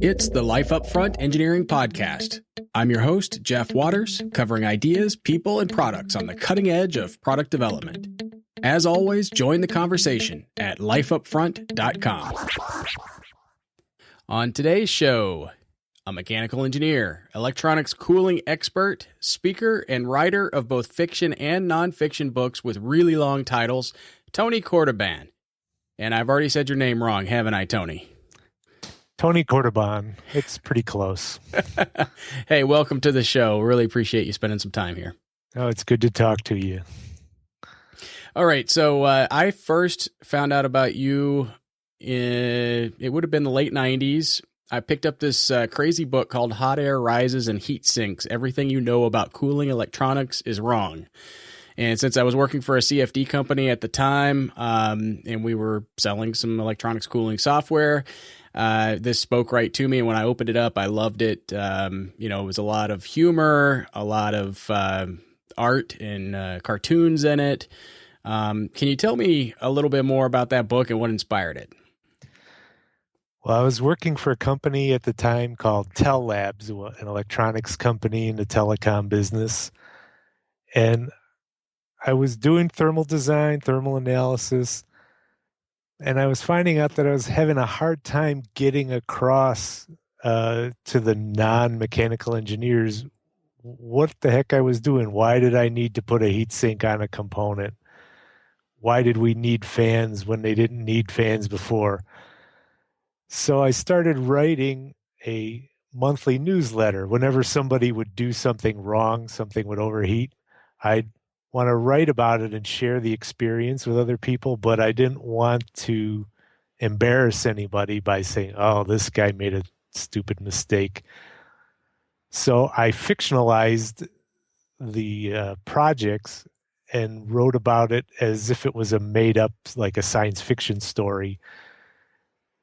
It's the Life Upfront Engineering Podcast. I'm your host, Jeff Waters, covering ideas, people, and products on the cutting edge of product development. As always, join the conversation at lifeupfront.com. On today's show, a mechanical engineer, electronics cooling expert, speaker, and writer of both fiction and nonfiction books with really long titles, Tony Kordyban. And I've already said your name wrong, haven't I, Tony? Tony Kordyban. It's pretty close. Hey, welcome to the show. Really appreciate you spending some time here. Oh, it's good to talk to you. All right. So I first found out about you it would have been the late 90s. I picked up this crazy book called Hot Air Rises and Heat Sinks. Everything you know about cooling electronics is wrong. And since I was working for a CFD company at the time, and we were selling some electronics cooling software, this spoke right to me. And when I opened it up, I loved it. It was a lot of humor, a lot of art and cartoons in it. Can you tell me a little bit more about that book and what inspired it? Well, I was working for a company at the time called Tel Labs, an electronics company in the telecom business. And I was doing thermal design, thermal analysis, and I was finding out that I was having a hard time getting across to the non-mechanical engineers what the heck I was doing. Why did I need to put a heatsink on a component? Why did we need fans when they didn't need fans before? So I started writing a monthly newsletter. Whenever somebody would do something wrong, something would overheat, I'd want to write about it and share the experience with other people, but I didn't want to embarrass anybody by saying, oh, this guy made a stupid mistake. So I fictionalized the projects and wrote about it as if it was a made up, like a science fiction story,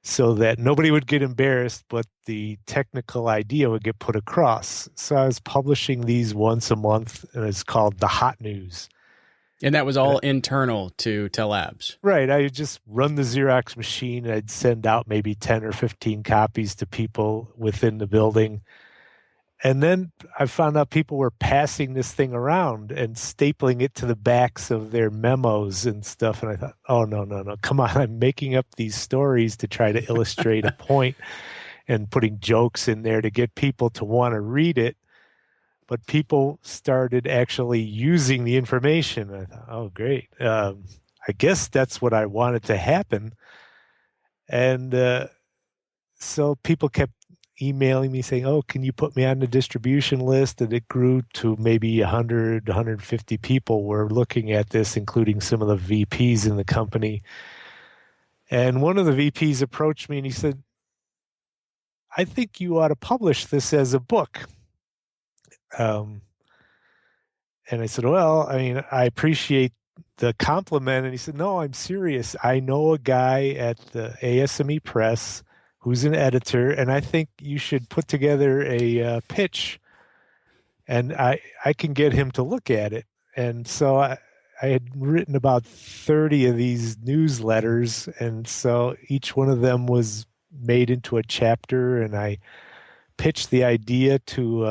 so that nobody would get embarrassed, but the technical idea would get put across. So I was publishing these once a month, and it's called The Hot News. And that was all internal to Tel Labs. Right. I would just run the Xerox machine, and I'd send out maybe 10 or 15 copies to people within the building. And then I found out people were passing this thing around and stapling it to the backs of their memos and stuff. And I thought, oh, no, come on. I'm making up these stories to try to illustrate a point and putting jokes in there to get people to want to read it. But people started actually using the information. I thought, oh, great. I guess that's what I wanted to happen. And so people kept emailing me saying, oh, can you put me on the distribution list? And it grew to maybe 100, 150 people were looking at this, including some of the VPs in the company. And one of the VPs approached me and he said, I think you ought to publish this as a book. And I said, well, I mean, I appreciate the compliment. And he said, no, I'm serious. I know a guy at the ASME Press who's an editor, and I think you should put together a pitch, and I can get him to look at it. And so I had written about 30 of these newsletters, and so each one of them was made into a chapter, and I pitched the idea to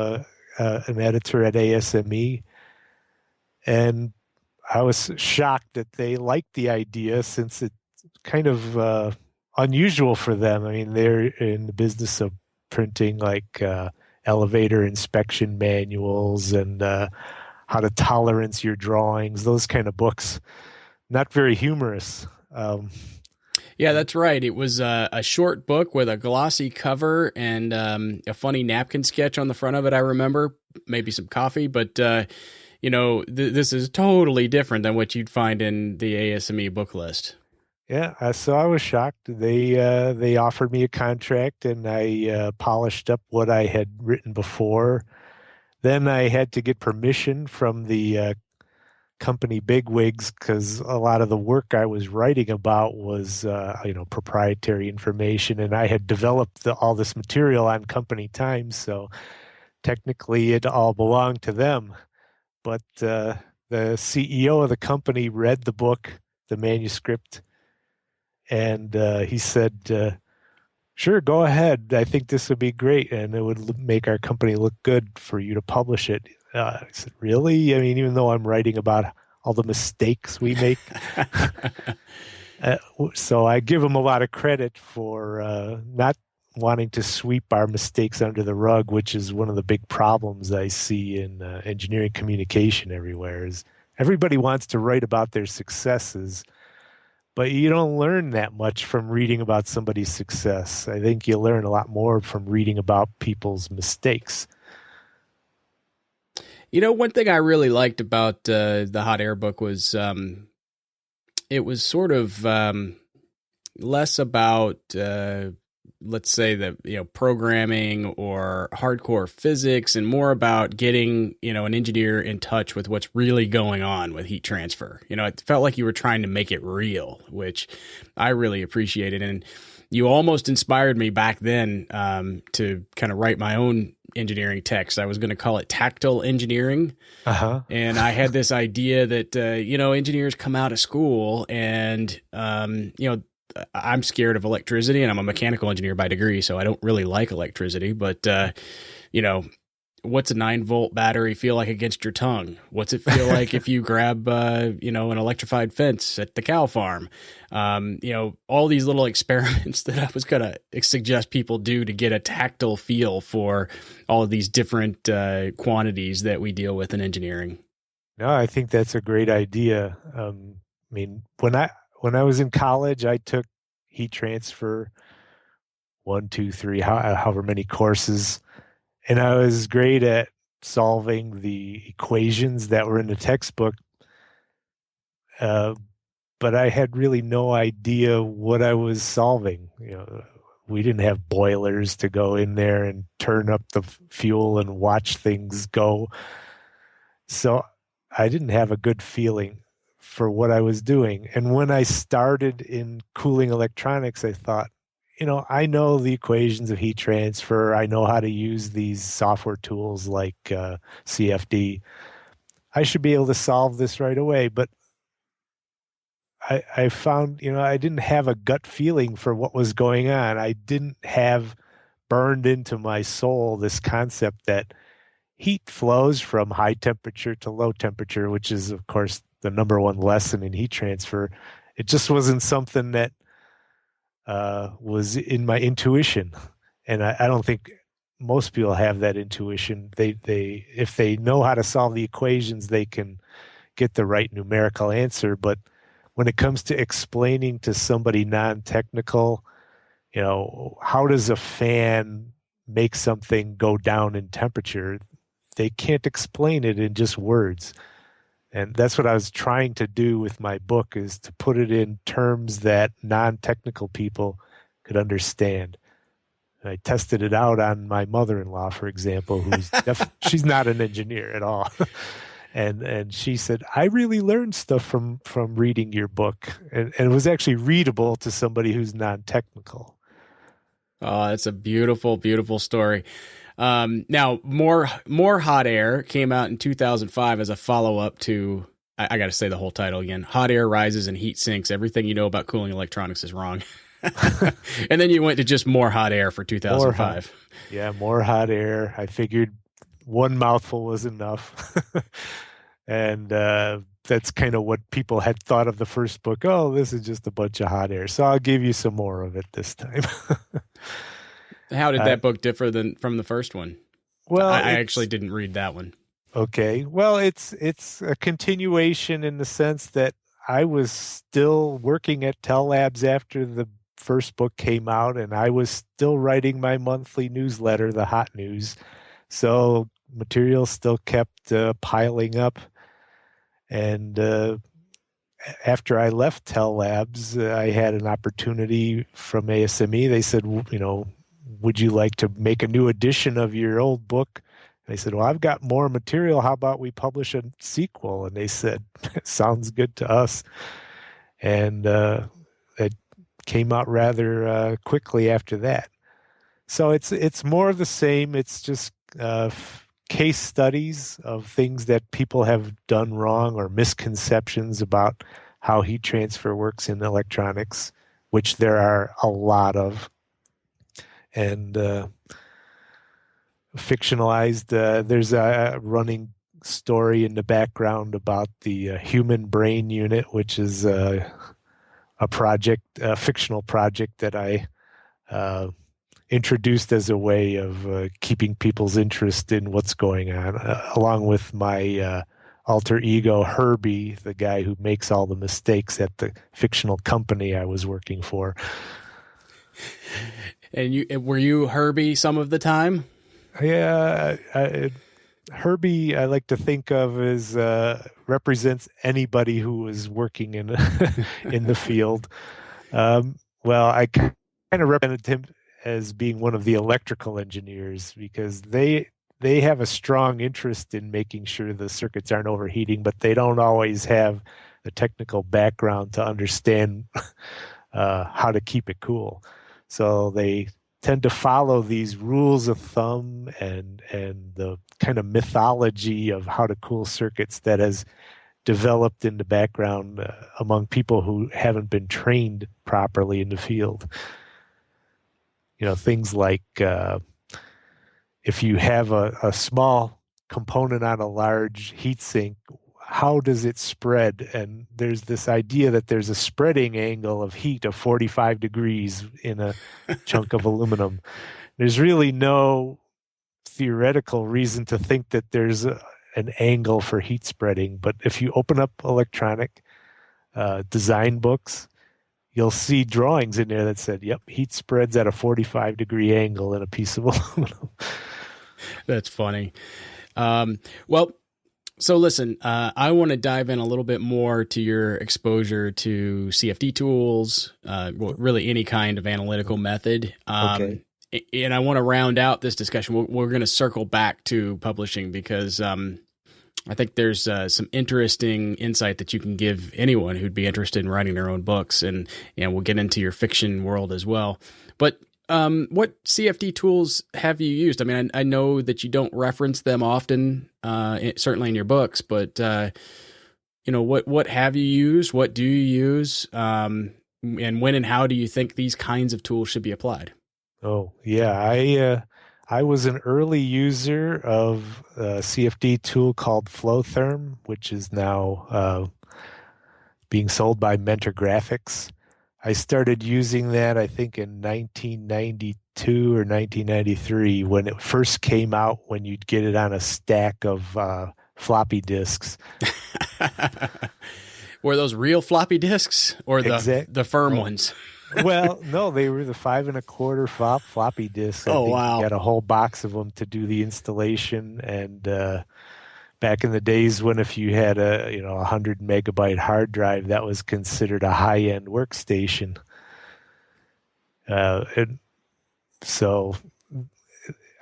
an editor at ASME, and I was shocked that they liked the idea since it's kind of unusual for them. I mean, they're in the business of printing like elevator inspection manuals and how to tolerance your drawings, those kind of books. Not very humorous. Yeah, that's right. It was a short book with a glossy cover and a funny napkin sketch on the front of it, I remember. Maybe some coffee, but this is totally different than what you'd find in the ASME book list. Yeah, so I was shocked. They offered me a contract, and I polished up what I had written before. Then I had to get permission from the company bigwigs because a lot of the work I was writing about was proprietary information, and I had developed all this material on company time, so technically it all belonged to them. But the CEO of the company read the book, the manuscript, and he said, Sure, go ahead. I think this would be great, and it would make our company look good for you to publish it. I said, really? I mean, even though I'm writing about all the mistakes we make. Uh, so I give him a lot of credit for not wanting to sweep our mistakes under the rug, which is one of the big problems I see in engineering communication everywhere. Is everybody wants to write about their successes, but you don't learn that much from reading about somebody's success. I think you learn a lot more from reading about people's mistakes. One thing I really liked about the Hot Air book was it was sort of less about, let's say, the programming or hardcore physics, and more about getting an engineer in touch with what's really going on with heat transfer. It felt like you were trying to make it real, which I really appreciated, and you almost inspired me back then to kind of write my own engineering text. I was going to call it tactile engineering. Uh-huh. And I had this idea that, engineers come out of school and, I'm scared of electricity, and I'm a mechanical engineer by degree, so I don't really like electricity. But, what's a 9-volt battery feel like against your tongue? What's it feel like if you grab, an electrified fence at the cow farm? All these little experiments that I was going to suggest people do to get a tactile feel for all of these different quantities that we deal with in engineering. No, I think that's a great idea. I mean, when I was in college, I took heat transfer 1, 2, 3, however many courses, and I was great at solving the equations that were in the textbook. But I had really no idea what I was solving. We didn't have boilers to go in there and turn up the fuel and watch things go. So I didn't have a good feeling for what I was doing. And when I started in cooling electronics, I thought, I know the equations of heat transfer. I know how to use these software tools like CFD. I should be able to solve this right away. But I found, I didn't have a gut feeling for what was going on. I didn't have burned into my soul this concept that heat flows from high temperature to low temperature, which is, of course, the number one lesson in heat transfer. It just wasn't something that was in my intuition. And I don't think most people have that intuition. They if they know how to solve the equations, they can get the right numerical answer. But when it comes to explaining to somebody non-technical, how does a fan make something go down in temperature? They can't explain it in just words. And that's what I was trying to do with my book, is to put it in terms that non-technical people could understand. And I tested it out on my mother-in-law, for example, who's she's not an engineer at all. And she said, I really learned stuff from reading your book. And it was actually readable to somebody who's non-technical. Oh, it's a beautiful, beautiful story. Now, more Hot Air came out in 2005 as a follow-up to, I got to say the whole title again, Hot Air Rises and Heat Sinks. Everything you know about cooling electronics is wrong. And then you went to just More Hot Air for 2005. More Hot Air. I figured one mouthful was enough. And that's kind of what people had thought of the first book. Oh, this is just a bunch of hot air. So I'll give you some more of it this time. How did that book differ from the first one? Well, I actually didn't read that one. Okay. Well, it's a continuation in the sense that I was still working at Tell Labs after the first book came out, and I was still writing my monthly newsletter, The Hot News. So material still kept piling up. And after I left Tell Labs, I had an opportunity from ASME. They said, would you like to make a new edition of your old book? And I said, well, I've got more material. How about we publish a sequel? And they said, sounds good to us. And it came out rather quickly after that. So it's more of the same. It's just case studies of things that people have done wrong or misconceptions about how heat transfer works in electronics, which there are a lot of. and fictionalized. There's a running story in the background about the human brain unit, which is a fictional project that I introduced as a way of keeping people's interest in what's going on, along with my alter ego, Herbie, the guy who makes all the mistakes at the fictional company I was working for. And were you Herbie some of the time? Yeah, Herbie, I like to think of as represents anybody who is working in in the field. Well, I kind of represented him as being one of the electrical engineers because they have a strong interest in making sure the circuits aren't overheating, but they don't always have the technical background to understand how to keep it cool. So they tend to follow these rules of thumb and the kind of mythology of how to cool circuits that has developed in the background among people who haven't been trained properly in the field. You know, things like if you have a small component on a large heat sink, how does it spread? And there's this idea that there's a spreading angle of heat of 45 degrees in a chunk of aluminum. There's really no theoretical reason to think that there's an angle for heat spreading. But if you open up electronic design books, you'll see drawings in there that said, yep, heat spreads at a 45-degree angle in a piece of aluminum. That's funny. Well, so listen, I want to dive in a little bit more to your exposure to CFD tools, really any kind of analytical method. Okay. And I want to round out this discussion. We're going to circle back to publishing because I think there's some interesting insight that you can give anyone who'd be interested in writing their own books. And we'll get into your fiction world as well. But what CFD tools have you used? I mean, I know that you don't reference them often, certainly in your books, but what have you used? What do you use? And when and how do you think these kinds of tools should be applied? Oh, yeah. I was an early user of a CFD tool called Flowtherm, which is now being sold by Mentor Graphics. I started using that, I think, in 1992 or 1993 when it first came out, when you'd get it on a stack of floppy disks. Were those real floppy disks or the firm ones? Well, no, they were the 5 1/4 floppy disks. Oh, wow. You got a whole box of them to do the installation. And back in the days when if you had a 100 megabyte hard drive, that was considered a high-end workstation. And so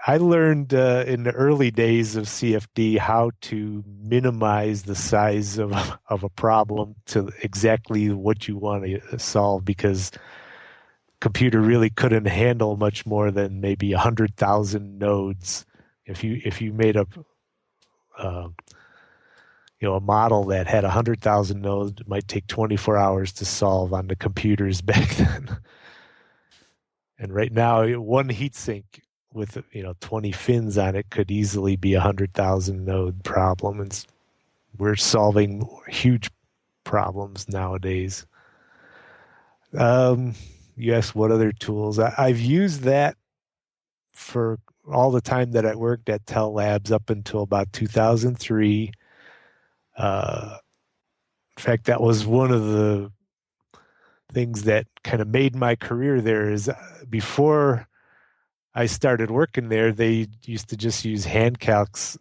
I learned in the early days of CFD how to minimize the size of a problem to exactly what you want to solve, because computer really couldn't handle much more than maybe 100,000 nodes. If you made a model that had 100,000 nodes, it might take 24 hours to solve on the computers back then. And right now, one heatsink with 20 fins on it could easily be 100,000 node problem. And we're solving huge problems nowadays. You asked what other tools. I've used that for all the time that I worked at Tell Labs up until about 2003. In fact, that was one of the things that kind of made my career there. Is before I started working there, they used to just use hand calcs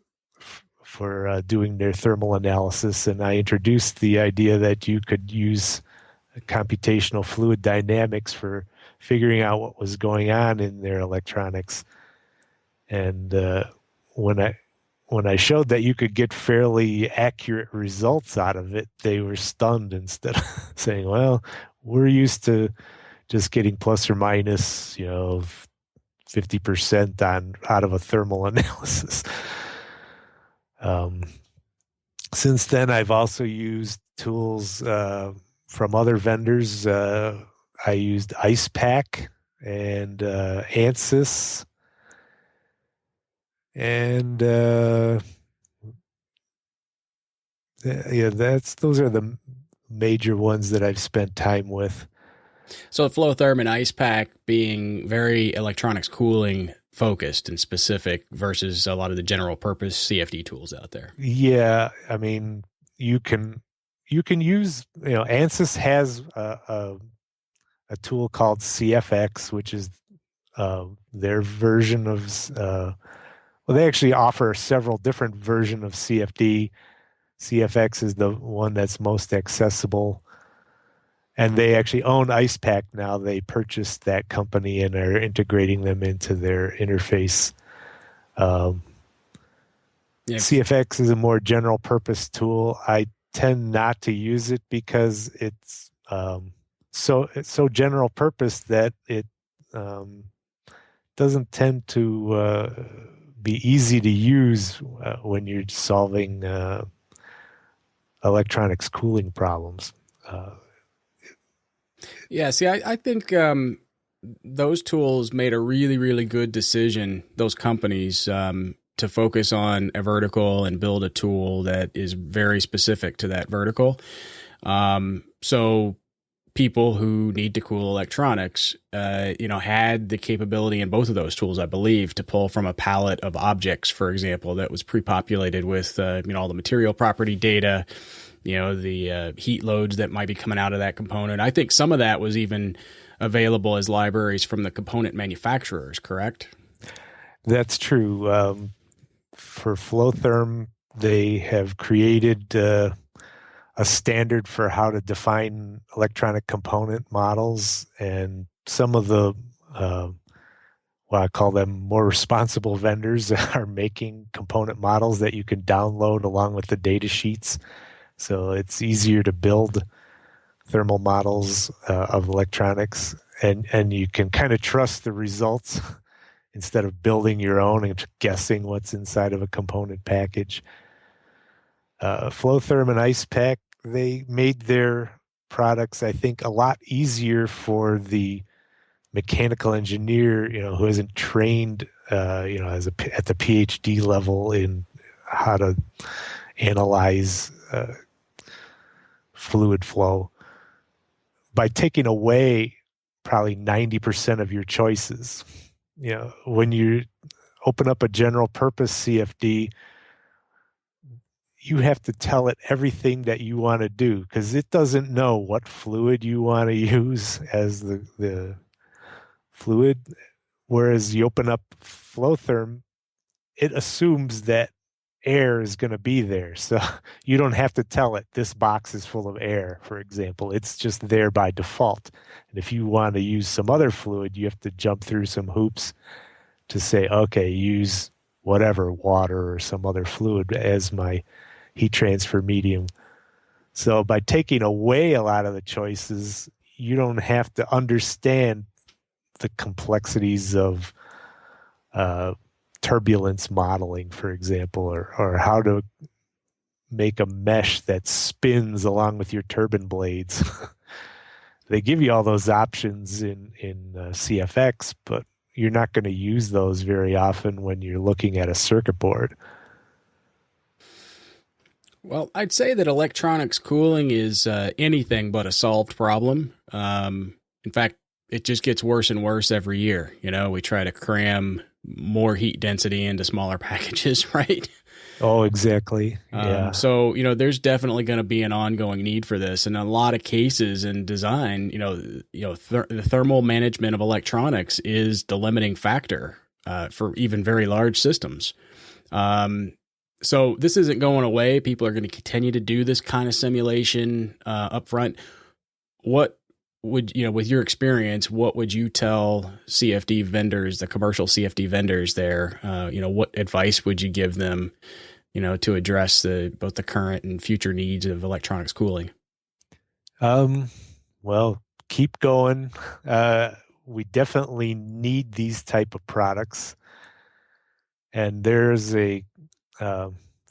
for doing their thermal analysis, and I introduced the idea that you could use computational fluid dynamics for figuring out what was going on in their electronics. And when I showed that you could get fairly accurate results out of it, they were stunned. Instead of saying, well, we're used to just getting plus or minus 50% out of a thermal analysis. Since then, I've also used tools from other vendors. I used IcePack and ANSYS, and yeah, those are the major ones that I've spent time with. So Flowtherm and Ice Pack being very electronics cooling focused and specific versus a lot of the general purpose CFD tools out there. Yeah, I mean, you can use, ANSYS has a tool called CFX, which is their version of well, they actually offer several different versions of CFD. CFX is the one that's most accessible, and they actually own IcePack now. They purchased that company and are integrating them into their interface. Yeah. CFX is a more general purpose tool. I tend not to use it because it's so general purpose that it doesn't tend to be easy to use when you're solving electronics cooling problems. Yeah, see, I think those tools made a really, really good decision, those companies, to focus on a vertical and build a tool that is very specific to that vertical. So people who need to cool electronics, had the capability in both of those tools, I believe, to pull from a palette of objects, for example, that was pre-populated with, all the material property data, the heat loads that might be coming out of that component. I think some of that was even available as libraries from the component manufacturers, correct? That's true. For Flowtherm, they have created a standard for how to define electronic component models, and some of the what I call them more responsible vendors are making component models that you can download along with the data sheets. So it's easier to build thermal models of electronics, and you can kind of trust the results instead of building your own and guessing what's inside of a component package. Flowtherm and IcePack, they made their products, I think, a lot easier for the mechanical engineer, who isn't trained, at the PhD level in how to analyze fluid flow, by taking away probably 90% of your choices. When you open up a general purpose CFD, you have to tell it everything that you want to do because it doesn't know what fluid you want to use as the fluid. Whereas you open up Flowtherm, it assumes that air is going to be there. So you don't have to tell it this box is full of air, for example. It's just there by default. And if you want to use some other fluid, you have to jump through some hoops to say, okay, use whatever, water or some other fluid as my heat transfer medium. So by taking away a lot of the choices, you don't have to understand the complexities of turbulence modeling, for example, or how to make a mesh that spins along with your turbine blades. They give you all those options in CFX, but you're not going to use those very often when you're looking at a circuit board. Well, I'd say that electronics cooling is anything but a solved problem. In fact, it just gets worse and worse every year. We try to cram more heat density into smaller packages, right? Oh, exactly. Yeah. So, there's definitely going to be an ongoing need for this. In a lot of cases in design, the thermal management of electronics is the limiting factor for even very large systems. So this isn't going away. People are going to continue to do this kind of simulation up front. What would, with your experience, what would you tell CFD vendors, the commercial CFD vendors there? What advice would you give them, to address both the current and future needs of electronics cooling? Well, keep going. We definitely need these type of products. And there's a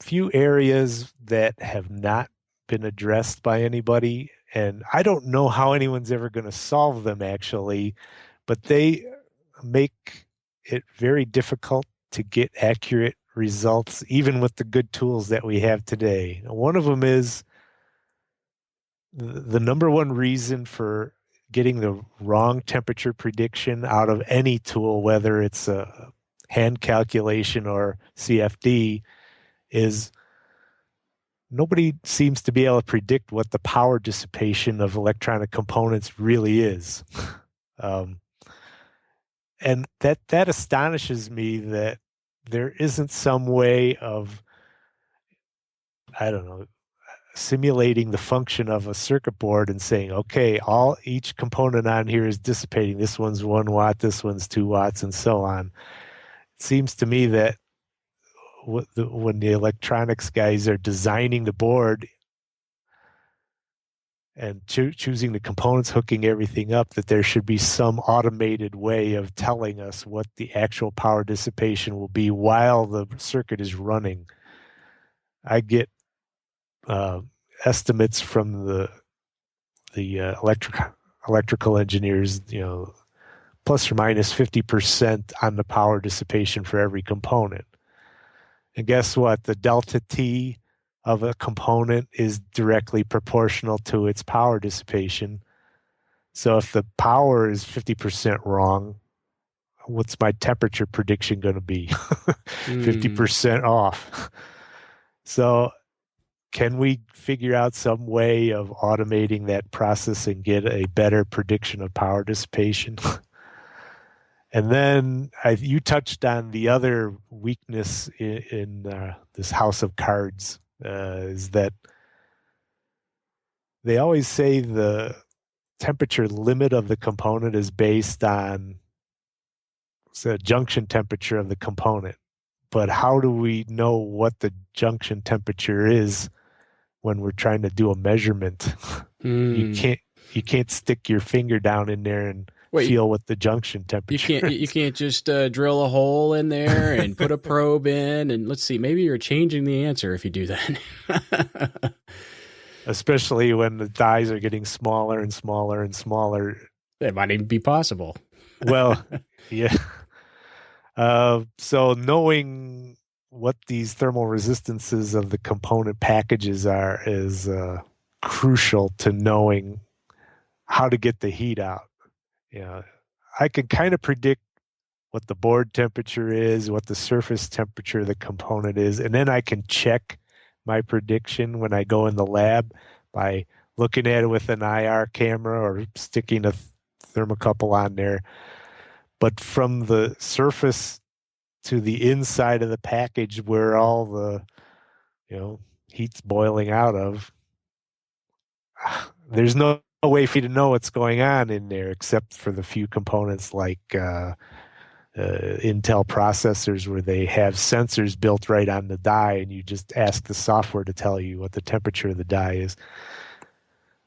few areas that have not been addressed by anybody. And I don't know how anyone's ever going to solve them, actually. but they make it very difficult to get accurate results, even with the good tools that we have today. One of them is the number one reason for getting the wrong temperature prediction out of any tool, whether it's a hand calculation or CFD, is nobody seems to be able to predict what the power dissipation of electronic components really is. And that astonishes me that there isn't some way of, I don't know, simulating the function of a circuit board and saying, okay, each component on here is dissipating. This one's 1 watt, this one's 2 watts, and so on. It seems to me that when the electronics guys are designing the board and choosing the components, hooking everything up, that there should be some automated way of telling us what the actual power dissipation will be while the circuit is running. I get estimates from the electrical engineers, plus or minus 50% on the power dissipation for every component. And guess what? The delta T of a component is directly proportional to its power dissipation. So if the power is 50% wrong, what's my temperature prediction going to be? 50% off. So can we figure out some way of automating that process and get a better prediction of power dissipation? And then you touched on the other weakness in this house of cards, is that they always say the temperature limit of the component is based on the junction temperature of the component. But how do we know what the junction temperature is when we're trying to do a measurement? You can't stick your finger down in there and feel what the junction temperature is. You can't just drill a hole in there and put a probe in, and let's see, maybe you're changing the answer if you do that. Especially when the dies are getting smaller and smaller and smaller. That might even be possible. Well, yeah. So knowing what these thermal resistances of the component packages are is crucial to knowing how to get the heat out. I can kind of predict what the board temperature is, what the surface temperature of the component is, and then I can check my prediction when I go in the lab by looking at it with an IR camera or sticking a thermocouple on there. But from the surface to the inside of the package where all the heat's boiling out of, there's no way for you to know what's going on in there except for the few components like Intel processors where they have sensors built right on the die and you just ask the software to tell you what the temperature of the die is.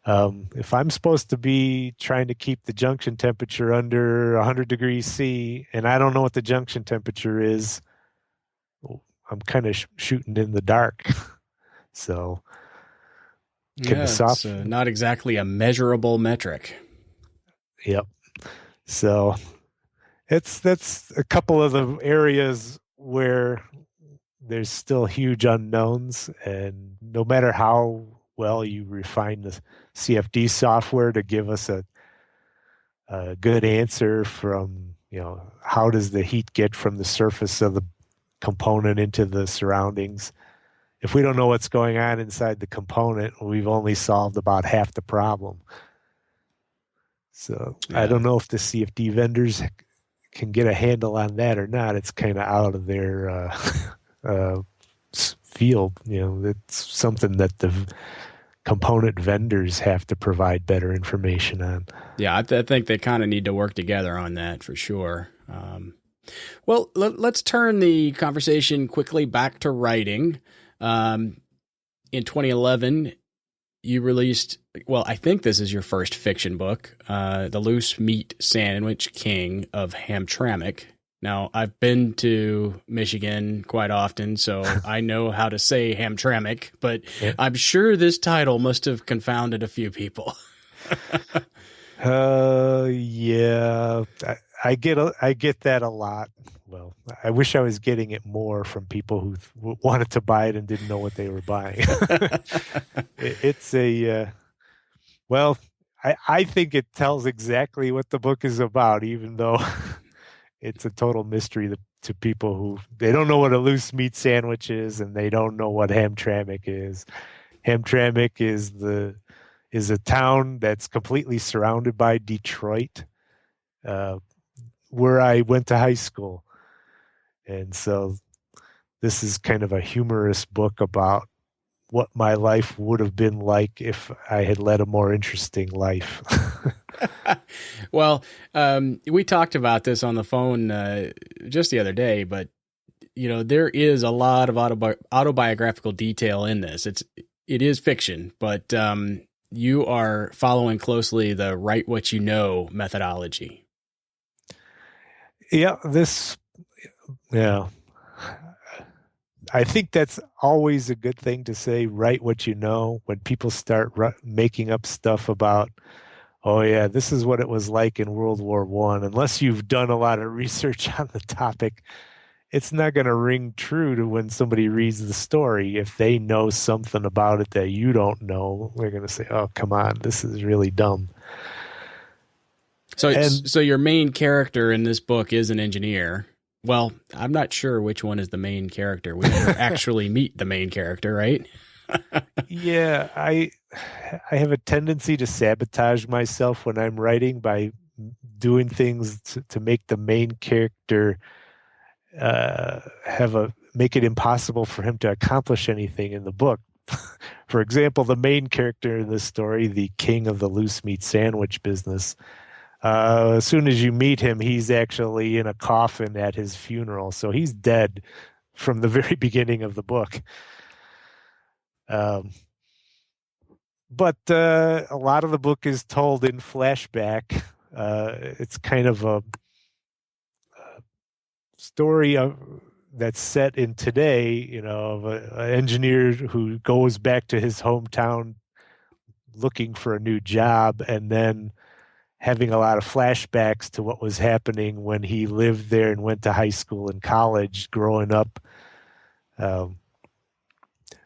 If I'm supposed to be trying to keep the junction temperature under 100 degrees C and I don't know what the junction temperature is, I'm kind of shooting in the dark. So it's not exactly a measurable metric. Yep. So that's a couple of the areas where there's still huge unknowns, and no matter how well you refine the CFD software to give us a good answer from, how does the heat get from the surface of the component into the surroundings? If we don't know what's going on inside the component, we've only solved about half the problem. So I don't know if the CFD vendors can get a handle on that or not. It's kind of out of their field. It's something that the component vendors have to provide better information on. Yeah, I think they kind of need to work together on that for sure. Well, let's turn the conversation quickly back to writing. In 2011, you released, I think this is your first fiction book, The Loose Meat Sandwich King of Hamtramck. Now, I've been to Michigan quite often, so I know how to say Hamtramck, but I'm sure this title must have confounded a few people. Yeah, I get that a lot. Well, I wish I was getting it more from people who wanted to buy it and didn't know what they were buying. It's well, I think it tells exactly what the book is about, even though it's a total mystery to people who they don't know what a loose meat sandwich is and they don't know what Hamtramck is. Hamtramck is a town that's completely surrounded by Detroit, uh, where I went to high school. And so this is kind of a humorous book about what my life would have been like if I had led a more interesting life. Well, we talked about this on the phone just the other day, but there is a lot of autobiographical detail in this. It is fiction, but you are following closely the write what you know methodology. Yeah, yeah. I think that's always a good thing to say, write what you know. When people start making up stuff about, oh yeah, this is what it was like in World War I, unless you've done a lot of research on the topic, it's not going to ring true to when somebody reads the story. If they know something about it that you don't know, they're going to say, oh, come on, this is really dumb. So your main character in this book is an engineer. Well, I'm not sure which one is the main character. We never actually meet the main character, right? Yeah, I have a tendency to sabotage myself when I'm writing by doing things to make the main character make it impossible for him to accomplish anything in the book. For example, the main character in this story, the king of the loose meat sandwich business, as soon as you meet him, he's actually in a coffin at his funeral. So he's dead from the very beginning of the book. But a lot of the book is told in flashback. It's kind of a story that's set in today, of an engineer who goes back to his hometown looking for a new job and then having a lot of flashbacks to what was happening when he lived there and went to high school and college growing up,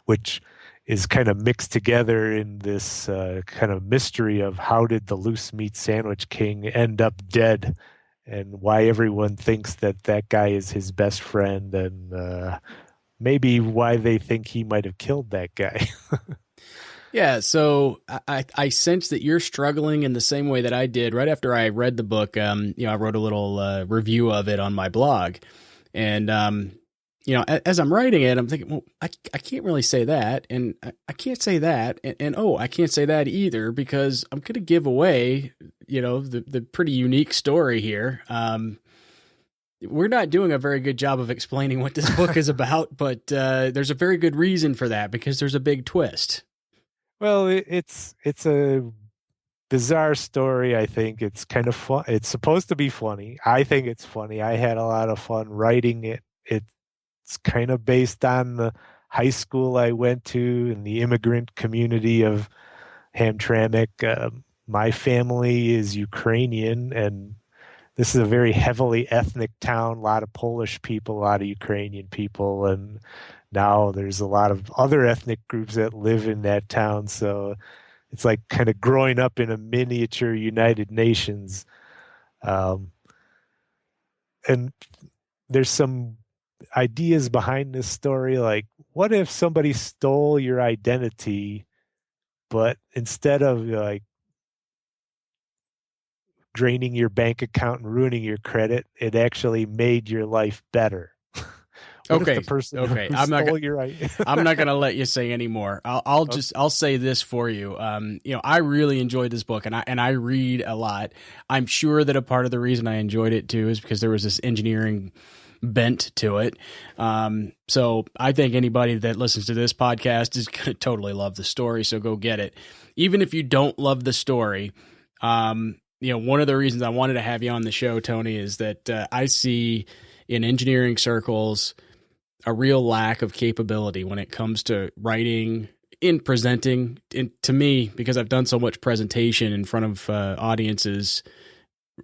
which is kind of mixed together in this kind of mystery of how did the loose meat sandwich king end up dead and why everyone thinks that guy is his best friend and maybe why they think he might have killed that guy. Yeah, so I sense that you're struggling in the same way that I did right after I read the book. I wrote a little review of it on my blog, and as I'm writing it, I'm thinking, well, I can't really say that, and I can't say that, and I can't say that either because I'm going to give away, the pretty unique story here. We're not doing a very good job of explaining what this book is about, but there's a very good reason for that because there's a big twist. Well, it's a bizarre story. I think it's kind of fun. It's supposed to be funny. I think it's funny. I had a lot of fun writing it. It's kind of based on the high school I went to and the immigrant community of Hamtramck. My family is Ukrainian, and this is a very heavily ethnic town. A lot of Polish people, a lot of Ukrainian people, and now there's a lot of other ethnic groups that live in that town. So it's like kind of growing up in a miniature United Nations. And there's some ideas behind this story. Like, what if somebody stole your identity, but instead of like draining your bank account and ruining your credit, it actually made your life better? Okay. I'm not going to let you say any more. I'll say this for you. I really enjoyed this book and I read a lot. I'm sure that a part of the reason I enjoyed it too is because there was this engineering bent to it. So I think anybody that listens to this podcast is going to totally love the story. So go get it. Even if you don't love the story, one of the reasons I wanted to have you on the show, Tony, is that I see in engineering circles a real lack of capability when it comes to writing in presenting, to me, because I've done so much presentation in front of audiences,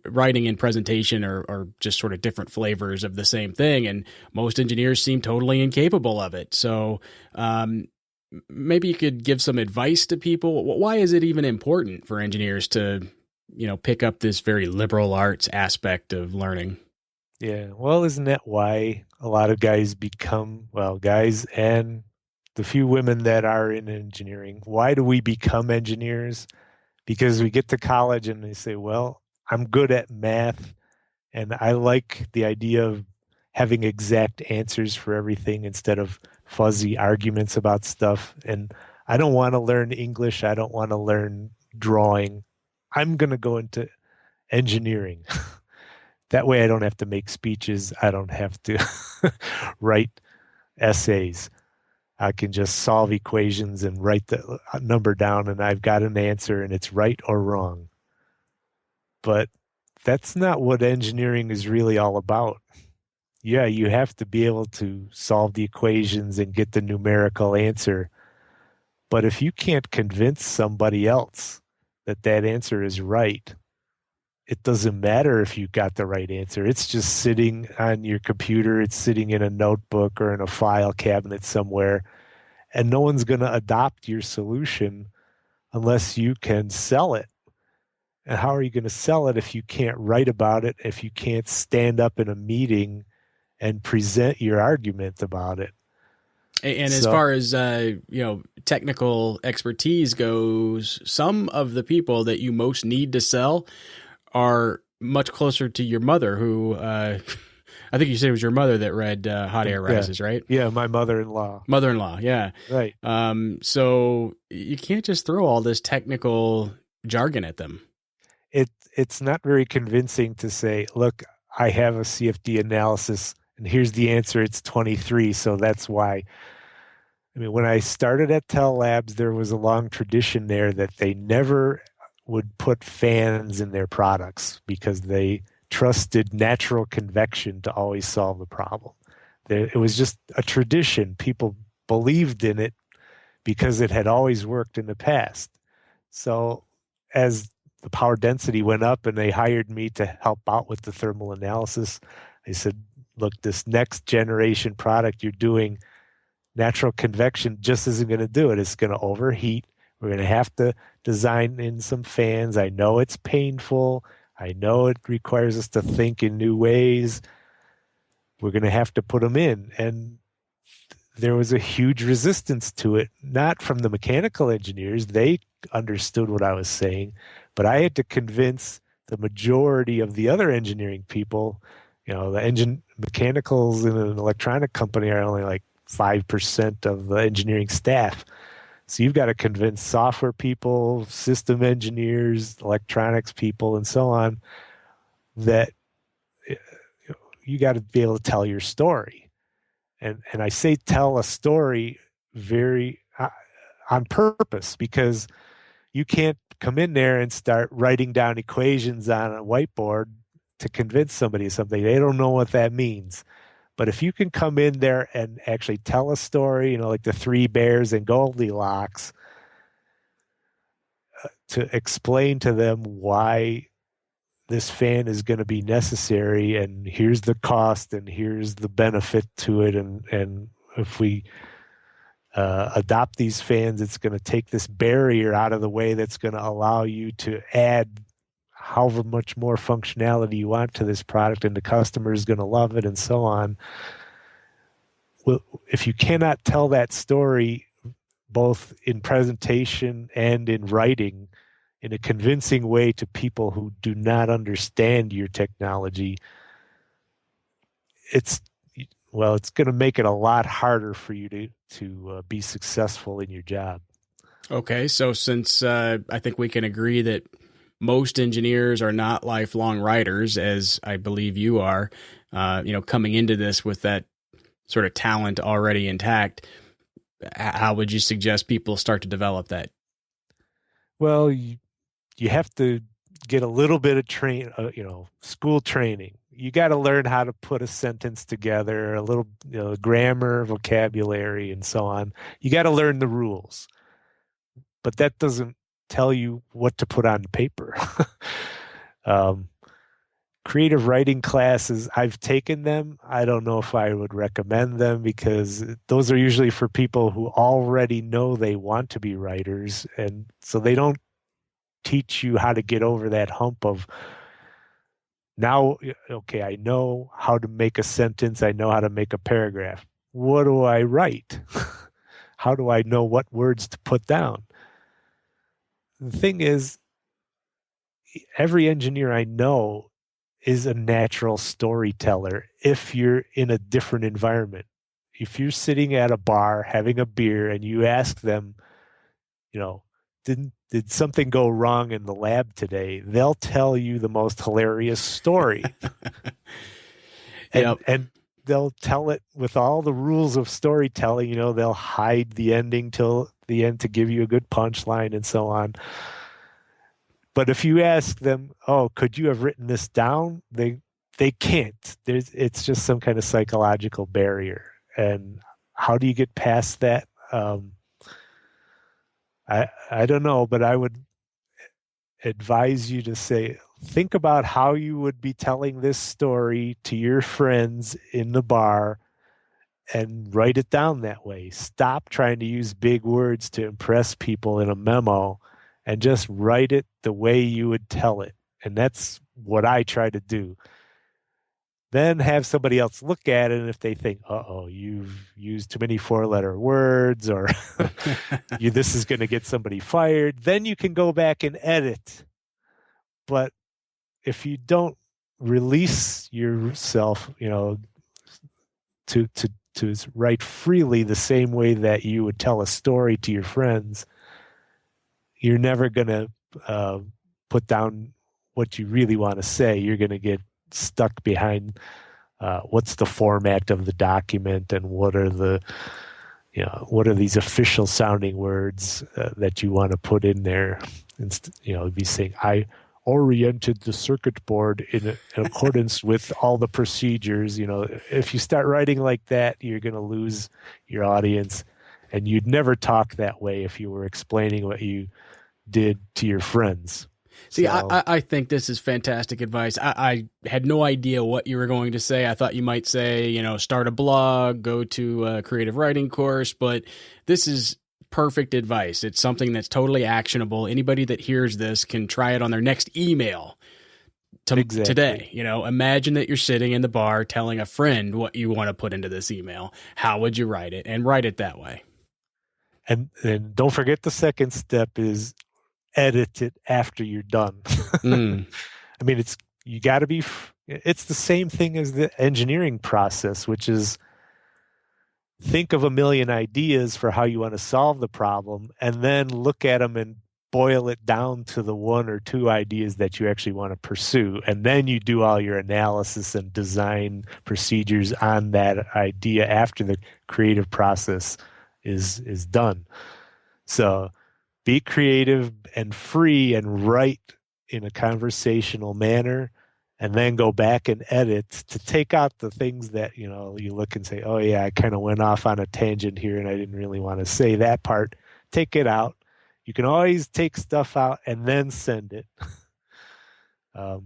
writing and presentation are just sort of different flavors of the same thing. And most engineers seem totally incapable of it. So maybe you could give some advice to people. Why is it even important for engineers to, pick up this very liberal arts aspect of learning? Yeah. Well, isn't that why a lot of guys become, guys and the few women that are in engineering, why do we become engineers? Because we get to college and they say, well, I'm good at math and I like the idea of having exact answers for everything instead of fuzzy arguments about stuff. And I don't want to learn English. I don't want to learn drawing. I'm going to go into engineering. That way I don't have to make speeches. I don't have to write essays. I can just solve equations and write the number down and I've got an answer and it's right or wrong. But that's not what engineering is really all about. Yeah, you have to be able to solve the equations and get the numerical answer. But if you can't convince somebody else that that answer is right, it doesn't matter if you got the right answer. It's just sitting on your computer. It's sitting in a notebook or in a file cabinet somewhere. And no one's going to adopt your solution unless you can sell it. And how are you going to sell it if you can't write about it, if you can't stand up in a meeting and present your argument about it? And as far as, technical expertise goes, some of the people that you most need to sell are much closer to your mother, who I think you said it was your mother that read Hot Air Rises, right? Yeah, my mother-in-law. Mother-in-law, yeah. Right. So you can't just throw all this technical jargon at them. It's not very convincing to say, look, I have a CFD analysis, and here's the answer. It's 23, so that's why. I mean, when I started at Tell Labs, there was a long tradition there that they never would put fans in their products because they trusted natural convection to always solve the problem. It was just a tradition. People believed in it because it had always worked in the past. So as the power density went up and they hired me to help out with the thermal analysis, they said, look, this next generation product you're doing, natural convection just isn't going to do it. It's going to overheat. We're going to have to design in some fans. I know it's painful. I know it requires us to think in new ways. We're going to have to put them in. And there was a huge resistance to it, not from the mechanical engineers. They understood what I was saying, but I had to convince the majority of the other engineering people. The mechanicals in an electronic company are only like 5% of the engineering staff. So you've got to convince software people, system engineers, electronics people, and so on, that you got to be able to tell your story. And I say tell a story very on purpose, because you can't come in there and start writing down equations on a whiteboard to convince somebody of something. They don't know what that means. But if you can come in there and actually tell a story, like the Three Bears and Goldilocks, to explain to them why this fan is going to be necessary, and here's the cost, and here's the benefit to it, and if we adopt these fans, it's going to take this barrier out of the way that's going to allow you to add however much more functionality you want to this product, and the customer is going to love it, and so on. Well, if you cannot tell that story both in presentation and in writing in a convincing way to people who do not understand your technology, it's going to make it a lot harder for you to be successful in your job. Okay, so since I think we can agree that most engineers are not lifelong writers, as I believe you are, coming into this with that sort of talent already intact, how would you suggest people start to develop that? Well, you have to get a little bit of school training. You got to learn how to put a sentence together, a little grammar, vocabulary, and so on. You got to learn the rules. but that doesn't tell you what to put on paper. Creative writing classes, I've taken them. I don't know if I would recommend them because those are usually for people who already know they want to be writers. And so they don't teach you how to get over that hump of now, okay, I know how to make a sentence. I know how to make a paragraph. What do I write? How do I know what words to put down? The thing is, every engineer I know is a natural storyteller if you're in a different environment. If you're sitting at a bar having a beer and you ask them, did something go wrong in the lab today? They'll tell you the most hilarious story. And they'll tell it with all the rules of storytelling. They'll hide the ending till the end to give you a good punchline and so on. But if you ask them, oh, could you have written this down? They can't. It's just some kind of psychological barrier. And how do you get past that? I don't know, but I would advise you to think about how you would be telling this story to your friends in the bar and write it down that way. Stop trying to use big words to impress people in a memo and just write it the way you would tell it. And that's what I try to do. Then have somebody else look at it, and if they think, you've used too many 4-letter words, or this is going to get somebody fired, then you can go back and edit. But if you don't release yourself, to write freely the same way that you would tell a story to your friends, you're never going to put down what you really want to say. You're going to get stuck behind what's the format of the document and what are these official sounding words that you want to put in there. Be saying, I oriented the circuit board in accordance with all the procedures. If you start writing like that, you're going to lose your audience, and you'd never talk that way if you were explaining what you did to your friends. See, I think this is fantastic advice. I had no idea what you were going to say. I thought you might say, start a blog, go to a creative writing course, but this is perfect advice. It's something that's totally actionable. Anybody that hears this can try it on their next email today. Imagine that you're sitting in the bar telling a friend what you want to put into this email. How would you write it? And write it that way. And don't forget the second step is edit it after you're done. I mean, it's the same thing as the engineering process, which is think of a million ideas for how you want to solve the problem, and then look at them and boil it down to the one or two ideas that you actually want to pursue. And then you do all your analysis and design procedures on that idea after the creative process is done. So be creative and free and write in a conversational manner, and then go back and edit to take out the things that, you look and say, oh yeah, I kind of went off on a tangent here and I didn't really want to say that part. Take it out. You can always take stuff out and then send it. So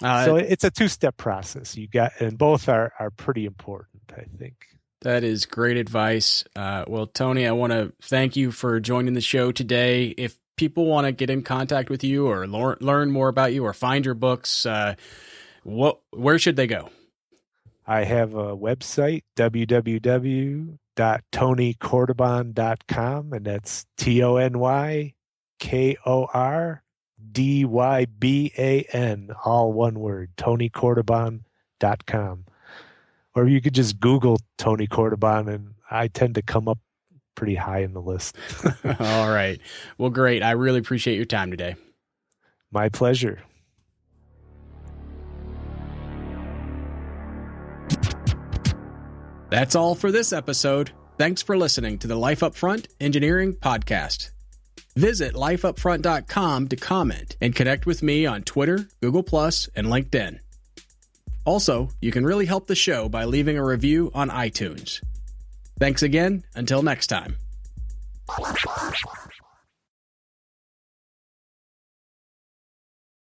it's a two-step process. And both are pretty important, I think. That is great advice. Well, Tony, I want to thank you for joining the show today. If people want to get in contact with you or learn more about you or find your books, where should they go? I have a website, www.tonykordyban.com, and that's TonyKordyban, all one word, tonykordyban.com. Or you could just Google Tony Kordyban, and I tend to come up pretty high in the list. All right. Well, great. I really appreciate your time today. My pleasure. That's all for this episode. Thanks for listening to the Life Upfront Engineering Podcast. Visit lifeupfront.com to comment and connect with me on Twitter, Google+, and LinkedIn. Also, you can really help the show by leaving a review on iTunes. Thanks again. Until next time.